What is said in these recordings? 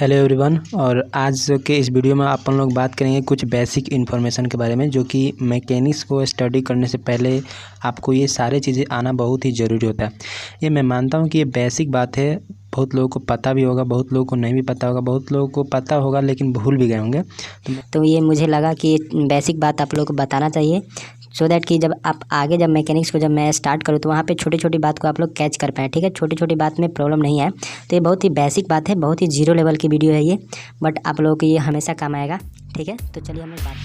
Hello everyone. और आज के इस वीडियो में अपन लोग बात करेंगे कुछ बेसिक इन्फॉर्मेशन के बारे में, जो कि मैकेनिक्स को स्टडी करने से पहले आपको ये सारे चीज़ें आना बहुत ही ज़रूरी होता है। ये मैं मानता हूँ कि ये बेसिक बात है, बहुत लोगों को पता भी होगा, बहुत लोगों को नहीं भी पता होगा, बहुत लोगों को पता होगा लेकिन भूल भी गए होंगे। तो ये मुझे लगा कि बेसिक बात आप लोग को बताना चाहिए, सो दैट कि जब आप आगे जब मैकेनिक्स को जब मैं स्टार्ट करूँ तो वहाँ पे छोटी छोटी बात को आप लोग कैच कर पाएँ। ठीक है, छोटी छोटी बात में प्रॉब्लम नहीं है। तो ये बहुत ही बेसिक बात है, बहुत ही जीरो लेवल की वीडियो है ये, बट आप लोगों को ये हमेशा काम आएगा। ठीक है, तो चलिए हम लोग बात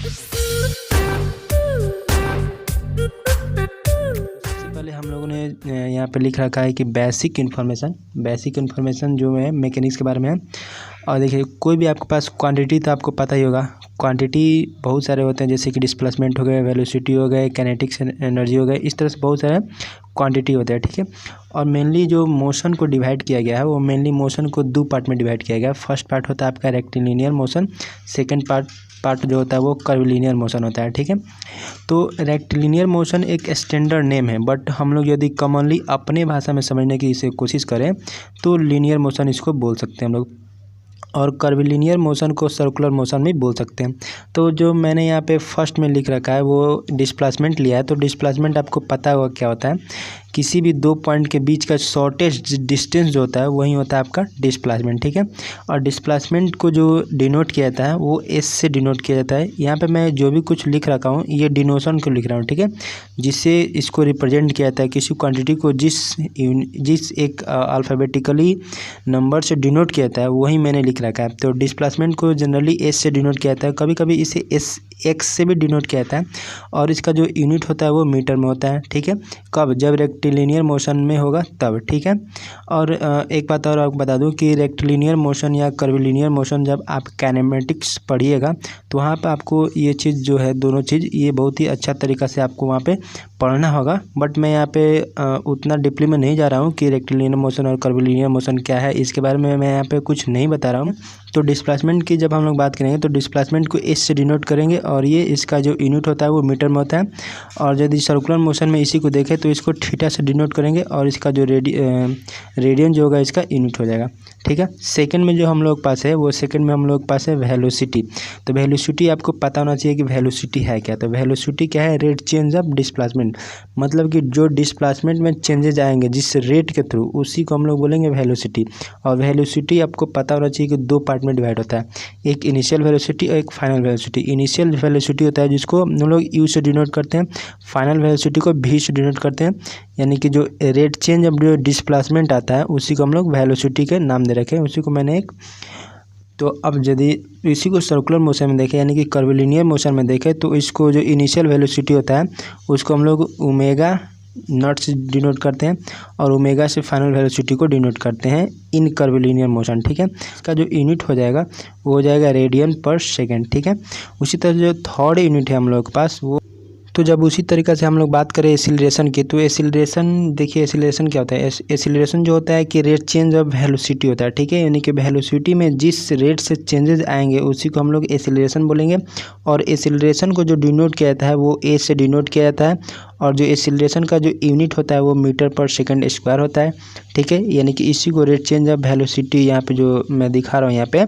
सबसे पहले हम लोगों ने यहाँ पे लिख रखा है कि बेसिक इन्फॉर्मेशन जो है मैकेनिक्स के बारे में है। और देखिए, कोई भी आपके पास क्वांटिटी तो आपको पता ही होगा, क्वांटिटी बहुत सारे होते हैं, जैसे कि डिस्प्लेसमेंट हो गए, वेलोसिटी हो गए, काइनेटिक्स एनर्जी हो गए, इस तरह से बहुत सारे क्वांटिटी होते हैं। ठीक है, और मेनली जो मोशन को डिवाइड किया गया है वो मेनली मोशन को दो पार्ट में डिवाइड किया गया है। फर्स्ट पार्ट होता है आपका रेक्टिलिनियर मोशन, सेकेंड पार्ट जो होता है वो कर्विलिनियर मोशन होता है। ठीक है, तो रेक्टिलिनियर मोशन एक स्टैंडर्ड नेम है, बट हम लोग यदि कॉमनली अपने भाषा में समझने की इसे कोशिश करें तो लीनियर मोशन इसको बोल सकते हैं हम लोग, और कर्विलिनियर मोशन को सर्कुलर मोशन भी बोल सकते हैं। तो जो मैंने यहाँ पे फर्स्ट में लिख रखा है वो डिस्प्लेसमेंट लिया है। तो डिस्प्लेसमेंट आपको पता होगा क्या होता है, किसी भी दो पॉइंट के बीच का शॉर्टेस्ट डिस्टेंस जो होता है वही होता है आपका डिस्प्लेसमेंट। ठीक है, और डिस्प्लेसमेंट को जो डिनोट किया जाता है वो एस से डिनोट किया जाता है। यहाँ पे मैं जो भी कुछ लिख रखा हूँ ये डिनोशन को लिख रहा हूँ। ठीक है, जिससे इसको रिप्रेजेंट किया जाता है, किसी क्वांटिटी को जिस एक अल्फ़ाबेटिकली नंबर से डिनोट किया जाता है वही मैंने लिख रखा है। तो डिस्प्लेसमेंट को जनरली एस से डिनोट किया जाता है, कभी कभी इसे एक्स से भी डिनोट किया जाता है, और इसका जो यूनिट होता है वो मीटर में होता है। ठीक है, कब? जब रेक्टिलिनियर मोशन में होगा तब। ठीक है, और एक बात और आपको बता दूं कि रेक्टिलिनियर मोशन या कर्विलिनियर मोशन जब आप काइनेमेटिक्स पढ़िएगा तो वहाँ पे आपको ये चीज़ जो है, दोनों चीज़ ये बहुत ही अच्छा तरीक़ा से आपको वहाँ पे पढ़ना होगा। बट मैं यहाँ पे उतना डीपली में नहीं जा रहा हूँ कि रेक्टिलिनियर मोशन और कर्विलिनियर मोशन क्या है, इसके बारे में मैं यहाँ पे कुछ नहीं बता रहा हूँ। तो डिस्प्लेसमेंट की जब हम लोग बात करेंगे तो डिस्प्लेसमेंट को एस से डिनोट करेंगे, और ये इसका जो यूनिट होता है वो मीटर में होता है। और यदि सर्कुलर मोशन में इसी को देखें तो इसको थीटा से डिनोट करेंगे, और इसका जो रेडियन जो होगा इसका यूनिट हो जाएगा। ठीक है, सेकंड में जो हम लोग पास है वो सेकंड में हम लोग पास है वेलोसिटी। तो वेलोसिटी आपको पता होना चाहिए कि वेलोसिटी है क्या। तो वेलोसिटी क्या है? रेट चेंज ऑफ डिस्प्लेसमेंट, मतलब कि जो डिस्प्लेसमेंट में चेंजेज आएंगे जिस रेट के थ्रू, उसी को हम लोग बोलेंगे वेलोसिटी। और वेलोसिटी आपको पता होना चाहिए कि दो पार्ट में डिवाइड होता है, एक इनिशियल वेलोसिटी और एक फाइनल वेलोसिटी। इनिशियल वेलोसिटी होता है जिसको हम लोग यू से डिनोट करते हैं, फाइनल वेलोसिटी को भी से डिनोट करते हैं, यानी कि जो रेट चेंज ऑफ जो डिस्प्लेसमेंट आता है उसी को हम लोग वेलोसिटी के नाम दे रखे हैं, उसी को मैंने एक। तो अब यदि इसी को सर्कुलर मोशन में देखें यानी कि कर्विलिनियर मोशन में देखें तो इसको जो इनिशियल वेलोसिटी होता है उसको हम लोग ओमेगा नॉट से डिनोट करते हैं, और ओमेगा से फाइनल वेलोसिटी को डिनोट करते हैं इन कर्विलिनियर मोशन। ठीक है, इसका जो यूनिट हो जाएगा वो हो जाएगा रेडियन पर सेकेंड। ठीक है, उसी तरह जो थर्ड यूनिट है हम लोग के पास वो, तो जब उसी तरीक़े से हम लोग बात करें एसिलरेशन की, तो एसिलरेशन देखिए, एसिलरेशन क्या होता है? एसिलरेशन जो होता है कि रेट चेंज ऑफ वेलोसिटी होता है। ठीक है, यानी कि वेलोसिटी में जिस रेट से चेंजेस आएंगे उसी को हम लोग एसिलरेशन बोलेंगे। और एसिलरेशन को जो डिनोट किया जाता है वो ए से डिनोट किया जाता है, और जो एसिलरेशन का जो यूनिट होता है वो मीटर पर सेकंड स्क्वायर होता है। ठीक है, यानी कि इसी को रेट चेंज ऑफ वेलोसिटी यहाँ पे जो मैं दिखा रहा हूँ, यहाँ पे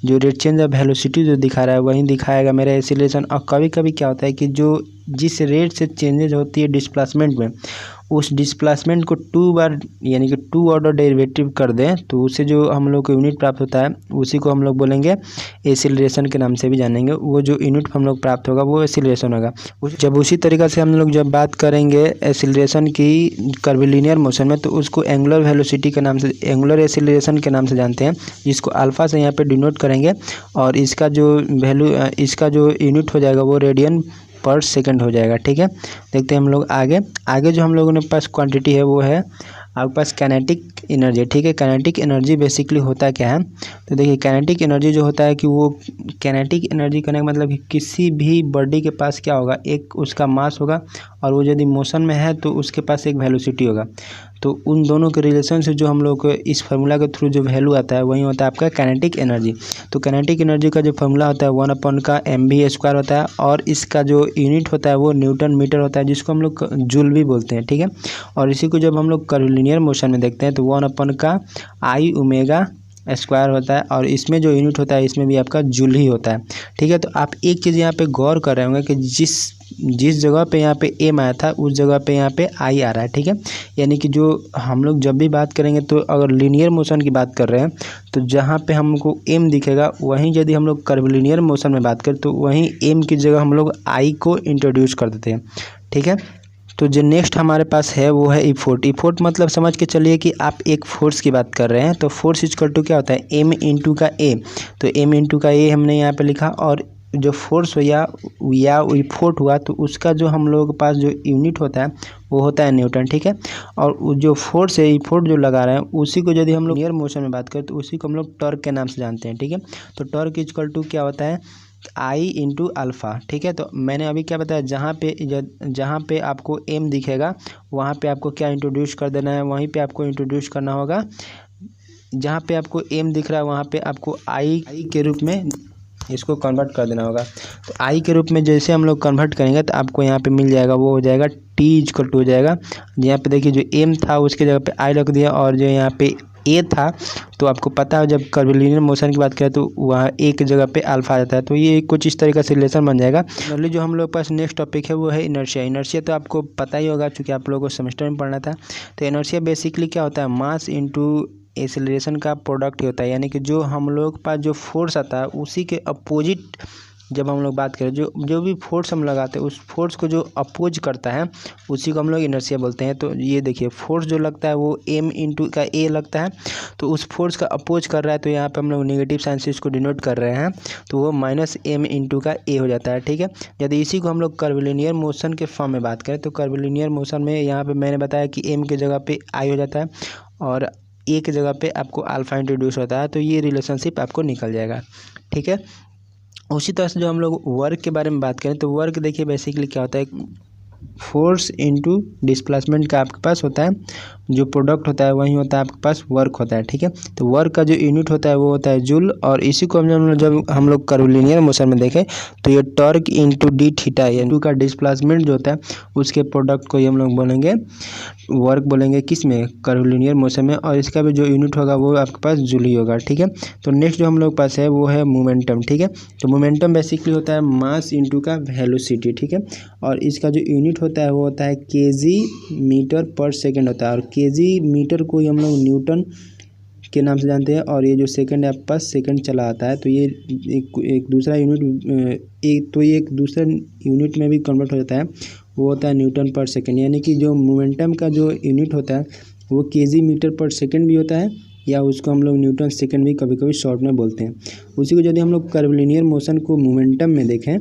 जो रेट चेंज ऑफ वेलोसिटी जो दिखा रहा है वही दिखाएगा मेरा एसिलेशन। और कभी कभी क्या होता है कि जो जिस रेट से चेंजेज होती है डिस्प्लेसमेंट में, उस डिस्प्लेसमेंट को 2 बार यानी कि 2 ऑर्डर डेरिवेटिव कर दें तो उससे जो हम लोग को यूनिट प्राप्त होता है उसी को हम लोग बोलेंगे एसिलरेशन के नाम से भी जानेंगे। वो जो यूनिट हम लोग प्राप्त होगा वो एसिलरेशन होगा। जब उसी तरीक़े से हम लोग जब बात करेंगे एसिलरेशन की कर्विलिनियर मोशन में तो उसको एंगुलर वेलोसिटी के नाम से, एंगुलर एसिलरेशन के नाम से जानते हैं, जिसको अल्फ़ा से यहाँ पे डिनोट करेंगे, और इसका जो यूनिट हो जाएगा वो रेडियन पर सेकंड हो जाएगा। ठीक है, देखते हैं हम लोग आगे जो हम लोगों ने पास क्वांटिटी है वो है आपके पास काइनेटिक एनर्जी। ठीक है, काइनेटिक एनर्जी बेसिकली होता क्या है? तो देखिए, काइनेटिक एनर्जी जो होता है कि वो काइनेटिक एनर्जी करने का मतलब कि किसी भी बॉडी के पास क्या होगा, एक उसका मास होगा, और वो यदि मोशन में है तो उसके पास एक वेलोसिटी होगा। तो उन दोनों के रिलेशन से जो हम लोग को इस फार्मूला के थ्रू जो वैल्यू आता है वही होता है आपका काइनेटिक एनर्जी। तो काइनेटिक एनर्जी का जो फार्मूला होता है 1/mv² होता है, और इसका जो यूनिट होता है वो न्यूटन मीटर होता है, जिसको हम लोग जूल भी बोलते हैं। ठीक है, और इसी को जब हम लोग कर्विलिनियर मोशन में देखते हैं तो 1/i ओमेगा स्क्वायर होता है, और इसमें जो यूनिट होता है इसमें भी आपका जूल ही होता है। ठीक है, तो आप एक चीज़ यहाँ पे गौर कर रहे होंगे कि जिस जगह पे यहाँ पे एम आया था उस जगह पे यहाँ पे आई आ रहा है। ठीक है, यानी कि जो हम लोग जब भी बात करेंगे तो अगर लीनियर मोशन की बात कर रहे हैं तो जहाँ पे हमको एम दिखेगा वहीं यदि हम लोग कर्वलीनियर मोशन में बात करें तो वहीं एम की जगह हम लोग आई को इंट्रोड्यूस कर देते हैं। ठीक है, तो जो नेक्स्ट हमारे पास है वो है इफोर्ट। इफोर्ट मतलब समझ के चलिए कि आप एक फोर्स की बात कर रहे हैं, तो फोर्स इक्वल टू क्या होता है एम इंटू का ए। तो एम इंटू का ए हमने यहाँ पे लिखा, और जो फोर्स या इफोर्ट हुआ तो उसका जो हम लोगों के पास जो यूनिट होता है वो होता है न्यूटन। ठीक है, और जो फोर्स है इफोर्ट जो लगा रहे हैं उसी को यदि हम लोग लीनियर मोशन में बात करें तो उसी को हम लोग टॉर्क के नाम से जानते हैं। ठीक है, तो टॉर्क इक्वल टू क्या होता है आई इंटू अल्फ़ा। ठीक है, तो मैंने अभी क्या बताया, जहाँ पे आपको एम दिखेगा वहाँ पे आपको क्या इंट्रोड्यूस कर देना है, वहीं पे आपको इंट्रोड्यूस करना होगा। जहाँ पे आपको एम दिख रहा है वहाँ पे आपको आई के रूप में इसको कन्वर्ट कर देना होगा। तो आई के रूप में जैसे हम लोग कन्वर्ट करेंगे तो आपको यहाँ पे मिल जाएगा, वो हो जाएगा टी इक्वल टू हो जाएगा। यहाँ पे देखिए जो एम था उसके जगह पे आई रख दिया, और जो यहाँ पे ए था तो आपको पता है जब कर्वीलिनियर मोशन की बात करें तो वहाँ ए की जगह पे अल्फा आ जाता है। तो ये कुछ इस तरीके से रिलेशन बन जाएगा। नॉर्मली जो हम लोग पास नेक्स्ट टॉपिक है वो है इनर्शिया। इनर्शिया तो आपको पता ही होगा क्योंकि आप लोगों को सेमेस्टर में पढ़ना था। तो इनर्शिया बेसिकली क्या होता है, मास इंटू एक्सेलरेशन का प्रोडक्ट होता है, यानी कि जो हम लोग के पास जो फोर्स आता है उसी के अपोजिट जब हम लोग बात करें जो भी फोर्स हम लगाते हैं उस फोर्स को जो अपोज करता है उसी को हम लोग इनर्शिया बोलते हैं। तो ये देखिए फोर्स जो लगता है वो एम इंटू का ए लगता है, तो उस फोर्स का अपोज कर रहा है तो यहाँ पे हम लोग नेगेटिव साइन से इसको डिनोट कर रहे हैं, तो वो माइनस एम इंटू का ए हो जाता है। ठीक है, यदि इसी को हम लोग कर्वीलिनियर मोशन के फॉर्म में बात करें तो कर्वीलिनियर मोशन में यहाँ पर मैंने बताया कि एम की जगह पर आई हो जाता है और ए की जगह पे आपको अल्फा इंट्रोड्यूस होता है, तो ये रिलेशनशिप आपको निकल जाएगा। ठीक है, उसी तरह से जो हम लोग वर्क के बारे में बात करें तो वर्क देखिए बेसिकली क्या होता है, फोर्स इनटू डिस्प्लेसमेंट का आपके पास होता है, जो प्रोडक्ट होता है वही होता है आपके पास वर्क होता है। ठीक है, तो वर्क का जो यूनिट होता है वो होता है जूल, और इसी को जब हम लोग कर्वीलिनियर मोशन में देखें तो ये torque into D theta, into का डिस्प्लेसमेंट जो होता है उसके प्रोडक्ट को ही हम लोग बोलेंगे वर्क बोलेंगे, किस में, कर्वीलिनियर मोशन में, और इसका भी जो यूनिट होगा वो आपके पास जूल ही होगा। ठीक है, तो नेक्स्ट जो हम लोग पास है वो है मोमेंटम। ठीक है, तो मोमेंटम बेसिकली होता है मास इंटू का वेलोसिटी। ठीक है, और इसका जो यूनिट होता है वो होता है केजी मीटर पर सेकंड होता है, और केजी मीटर को ही हम लोग न्यूटन के नाम से जानते हैं, और ये जो सेकंड है आपके पास सेकंड चला आता है तो ये एक दूसरा यूनिट एक दूसरा यूनिट में भी कन्वर्ट हो जाता है, वो होता है न्यूटन पर सेकंड। यानी कि जो मोमेंटम का जो यूनिट होता है वो केजी मीटर पर सेकंड भी होता है, या उसको हम लोग न्यूटन सेकंड भी कभी कभी शॉर्ट में बोलते हैं। उसी को यदि हम लोग कर्वीलिनियर मोशन को मोमेंटम में देखें,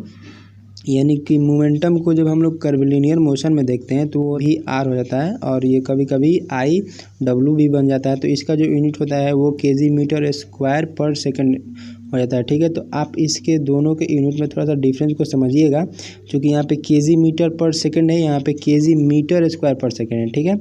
यानी कि मोमेंटम को जब हम लोग कर्वीलिनियर मोशन में देखते हैं तो वो ही आर हो जाता है, और ये कभी कभी आई डब्ल्यू भी बन जाता है। तो इसका जो यूनिट होता है वो केजी मीटर स्क्वायर पर सेकंड हो जाता है। ठीक है, तो आप इसके दोनों के यूनिट में थोड़ा सा डिफरेंस को समझिएगा, क्योंकि यहाँ पे केजी मीटर पर सेकंड है, यहाँ पे केजी मीटर स्क्वायर पर सेकंड है। ठीक है,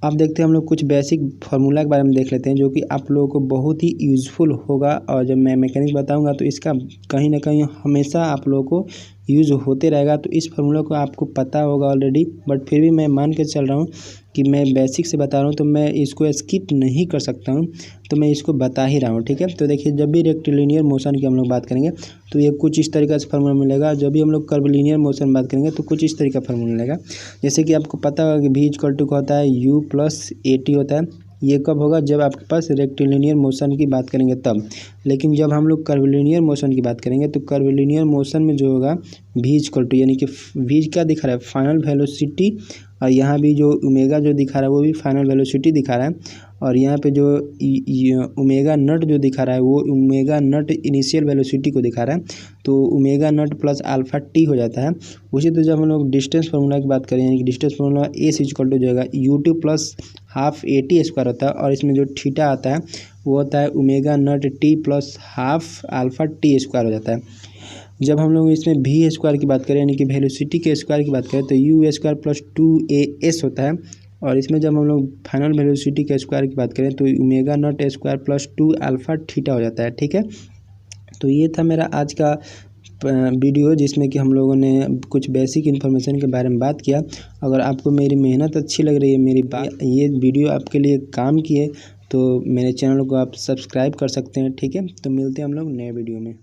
अब देखते हैं हम लोग कुछ बेसिक फार्मूला के बारे में देख लेते हैं जो कि आप लोगों को बहुत ही यूज़फुल होगा, और जब मैं मैकेनिक्स बताऊंगा तो इसका कहीं ना कहीं हमेशा आप लोगों को यूज़ होते रहेगा। तो इस फार्मूला को आपको पता होगा ऑलरेडी, बट फिर भी मैं मान के चल रहा हूँ कि मैं बेसिक से बता रहा हूँ तो मैं इसको स्किप नहीं कर सकता हूँ, तो मैं इसको बता ही रहा हूँ। ठीक है, तो देखिए जब भी रेक्टिलिनियर मोशन की हम लोग बात करेंगे तो ये कुछ इस तरीके से फार्मूला मिलेगा, जब भी हम लोग कर्वीलिनियर मोशन में बात करेंगे तो कुछ इस तरीके का फार्मूला मिलेगा। जैसे कि आपको पता होगा कि v इक्वल टू का होता है u प्लस ए टी होता है। ये कब होगा, जब आपके पास रेक्टिलिनियर मोशन की बात करेंगे तब। लेकिन जब हम लोग कर्वीलिनियर मोशन की बात करेंगे तो कर्वीलिनियर मोशन में जो होगा v इक्वल टू, यानी कि v क्या दिखा रहा है, फाइनल वेलोसिटी, और यहाँ भी जो ओमेगा जो दिखा रहा है वो भी फाइनल वेलोसिटी दिखा रहा है, और यहाँ पे जो ओमेगा नट जो दिखा रहा है वो ओमेगा नट इनिशियल वेलोसिटी को दिखा रहा है, तो ओमेगा नट प्लस अल्फा टी हो जाता है। उसी तो जब हम लोग डिस्टेंस फार्मूला की बात करें, यानी कि distance formula S equal to जाएगा u2 plus half A T square होता है, और इसमें जो थीटा आता है वो होता है omega naught t plus half alpha t square हो जाता है। जब हम लोग इसमें वी स्क्वायर की बात करें, यानी कि वेलोसिटी के स्क्वायर की बात करें, तो यू स्क्वायर प्लस 2as होता है, और इसमें जब हम लोग फाइनल वेलोसिटी के स्क्वायर की बात करें तो omega naught square plus 2 alpha theta हो जाता है। ठीक है, तो ये था मेरा आज का वीडियो जिसमें कि हम लोगों ने कुछ बेसिक इन्फॉर्मेशन के बारे में बात किया। अगर आपको मेरी मेहनत अच्छी लग रही है, मेरी बात ये वीडियो आपके लिए काम की है, तो मेरे चैनल को आप सब्सक्राइब कर सकते हैं। ठीक है, तो मिलते हैं हम लोग नए वीडियो में।